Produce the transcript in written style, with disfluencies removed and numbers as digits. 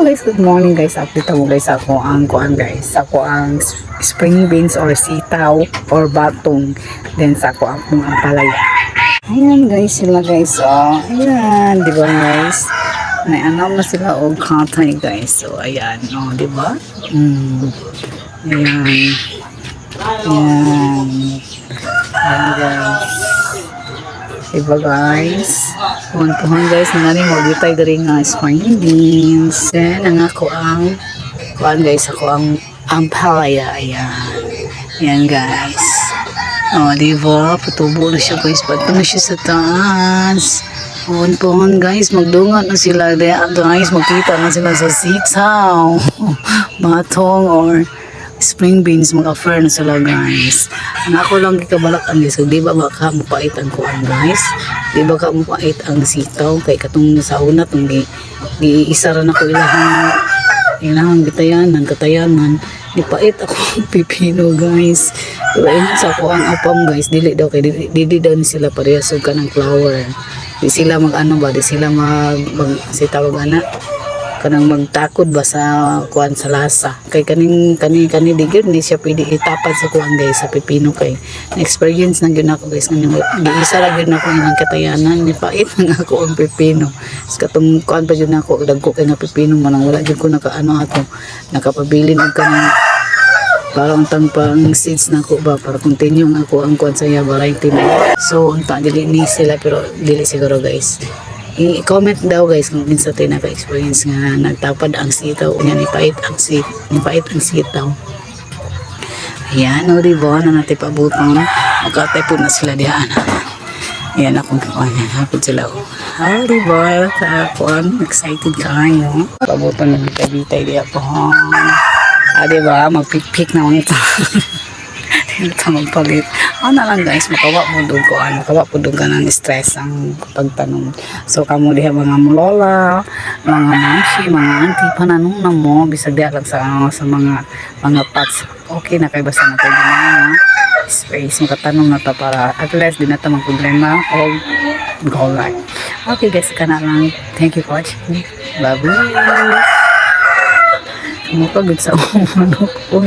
Hello guys, good morning guys. Update ako guys ako ang kuan guys. Ako ang spring beans or sitaw or batong. Then sa ako ang palaya. Ayan guys sila guys. Oh, ayan, di ba guys? May anam na sila og katay guys. So ayan, oh, di ba? Ayan. Ayan. Ayan guys. Diba guys? Puhon guys, nangaling mag-utay dari nga spring beans. Then, ang ako ang kuan guys, ako ang palaya. Ayan. Ayan guys. O, diba? Patubo na siya guys. Pato na siya sa taas. Puhon guys, magdungan na sila. Guys, magkita na sila sa sitaw. Matong or spring beans, mag-offer na sila guys. Ang ako lang gikabalakan guys, so, di ba baka mapait ang kuhan guys? Di ba ka mapait ang sitaw? Kay katong sa una, itong di-isa rin ako ilahang katayanan. Di pait ako ang pipino guys. So, ayun sa ako ang apam guys, dili daw kay dili daw ni sila parehas ka ng flower. Di sila di sila si tawag anak kanang magtakod ba sa kuan sa lasa kay kani digid hindi siya pwede itapad sa kuan guys sa pipino kay na experience nang gyud ako guys nga giisa ra gyud nako ng katayanan ni pait nga ako ang pipino sa katong kuan pa gyud nako dagko kay nga pipino man wala gyud ko nakaano ato nakapabilin og kanang parang pang seeds nako ba para continue nga ako ang kuan sa ya variety na so unta dili ni sila pero dili siguro guys i-comment daw guys kung minsan tayo naka-experience nga nagtapad ang sitaw o ni pait ang sitaw. Ayan o diba na natin pabuton magkatay po na sila diyan. Ayan akong kakuan hapon sila o diba kakuan excited kayo pabuton na bitay di ako diba magpik-pik na ito. Ito magpalit. Ano lang guys, makawa po doon ka ng stress ang pagtanong. So, kamo diha mga lola, mga mamsi, mga auntie, pananong na mo, bisag diha lang sa mga pots. Okay na kayo basta na tayo mga space. Makatanong na ta para at least di na ta problema o gulay. Okay guys, ka na lang. Thank you for watching. Bye-bye. Mapagod sa umanok ko